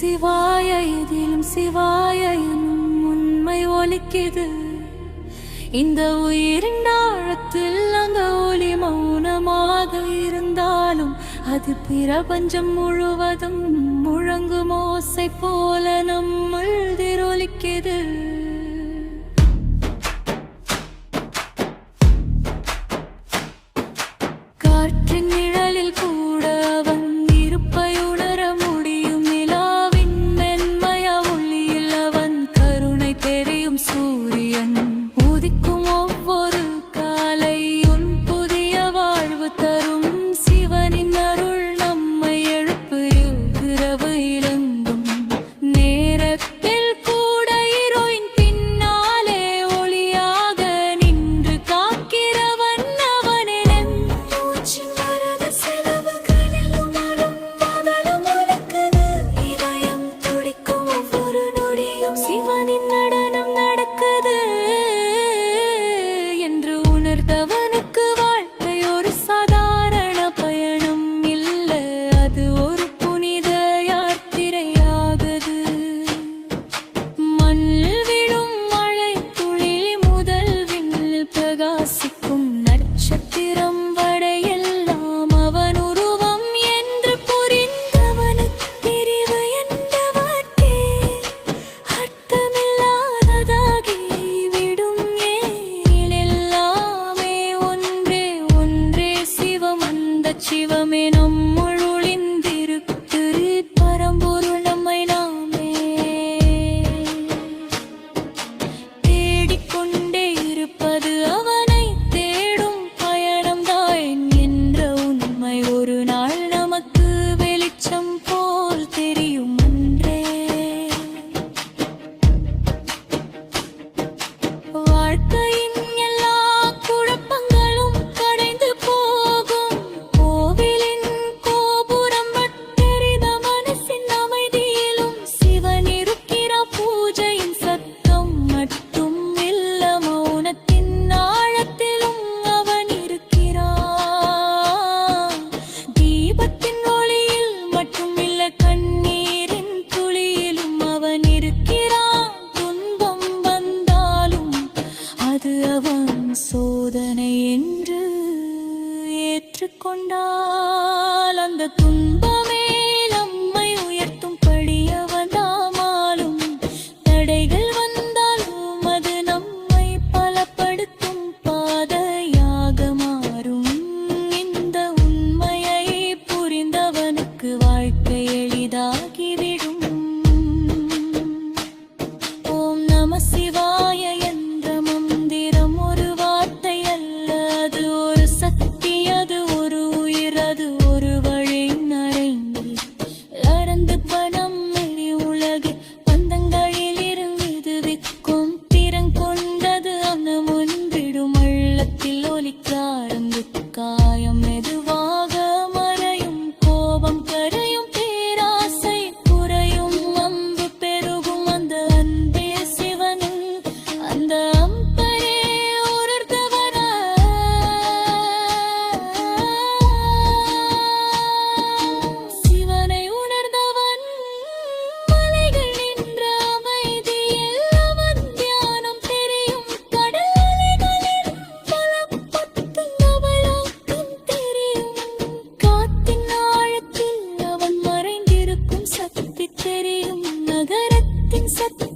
சிவாய இதிலும் சிவாய எனும் உண்மை ஒலிக்குது. இந்த உயிரின் ஆழத்தில் அந்த ஒலி மௌனமாக இருந்தாலும் அது பிரபஞ்சம் முழுவதும் முழங்கும் ஓசை போல நம்முள் ஒலிக்குது. காற்றின் நிழலில் கூட அவன் இருப்பை உணர முடியும். நிலாவின் மென்மைய ஒளியில் அவன் கருணை தெரியும். சூரியன் உதிக்கும் ஒவ்வொரு காலை உன் புதிய வாழ்வு தரும். சிவனின் அருள் நம்மை எழுப்புகிறது இறங்கும் நேரத்தில் கூட ஹீரோயின் பின்னாலே ஒளியாக நின்று காக்கிறவன் அவனே. மூச்சின் வரத செலவுகளிலும் அரும் பகலும் உனக்குது. இதயம் துடிக்கும் ஒவ்வொரு நொடியும் சிவனின் நடனம் நடக்குது என்று உணர்ந்தவனுக்கு வாழ்க்கை ஒரு சாதாரண பயணம் இல்ல, அது ஒரு புனித யாத்திரையாகுது. மண்ணில் விழும் மழை துளி முதல் விண்ணில் பிரகாசிக்கும் நட்சத்திரம் வரையெல்லாம் அவன் உருவம் என்று புரிந்தவனுக்கு பிரிவு என்ற வார்த்தை அர்த்தமில்லாததாகி விடும். ஏனில் எல்லாமே ஒன்றே ஒன்றே சிவம். அந்த சிவமே நம்முள் ஒளிந்திருக்குது. பரம்பொருள் நம்மை நாமே தேடிக்கொண்டே இருப்பது அவனை தேடும் பயணம்தான் என்ற உண்மை ஒரு நாள் நமக்கு வெளிச்சம் போல் தெரியும் அன்றே. வாழ்க்கையின் எல்லா குழப்பங்களும் கடைந்து போகும். கோவிலின் கோபுரம் பட்டெறித மனசின் அமைதியிலும் சிவன் இருக்கிறார். பூஜையின் சத்தம் மட்டும் இல்ல, மௌனத்தின் ஆழத்திலும் அவன் இருக்கிறான். தீபத்தின் ஒளியில் மட்டும் இல்ல, கண்ணீரின் துளியிலும் அவன் இருக்கிறான். துன்பம் வந்தாலும் அது அவன் சோதனை என்று ஏற்றுக்கொண்டால் அந்த துன்பமே நம்மை உயர்த்தும் படி அவன் தாமாலும். தடைகள் வந்தாலும் அது நம்மை பலப்படுத்தும் பாதையாக மாறும். இந்த உண்மையை புரிந்தவனுக்கு வாழ்க்கை எளிதாகிவிடும். ஓம் நம சிவாய என்ற மந்திரம் ஒரு வார்த்தை அல்ல, அது ஒரு சக்தி, அது ஒரு உயிர், அது ஒரு வழி நரைந்து நடந்து பணம் எரி உலகு பந்தங்களில் இருந்து விற்கும் திறன் கொண்டது. அந்த முன்பிடும் உள்ளத்தில் ஒலிக்காரங்கு காயம் மெதுவாக மறையும். கோபம் கரையும், பேராசை குறையும், அம்பு பெருகும். அந்த அன்பே சிவனில் அந்த அம்பரே உணர்ந்தவனா. சிவனை உணர்ந்தவன் மலைகள் நின்ற அமைதியில் அவன் தியானம் தெரியும். கடல் அலைகளிலும் பலப்பத்தும் அவளாக்கும் தெரியும். காத்தின் ஆழத்தில் அவன் மறைந்திருக்கும் சக்தி தெரியும். நகரத்தின் சக்தி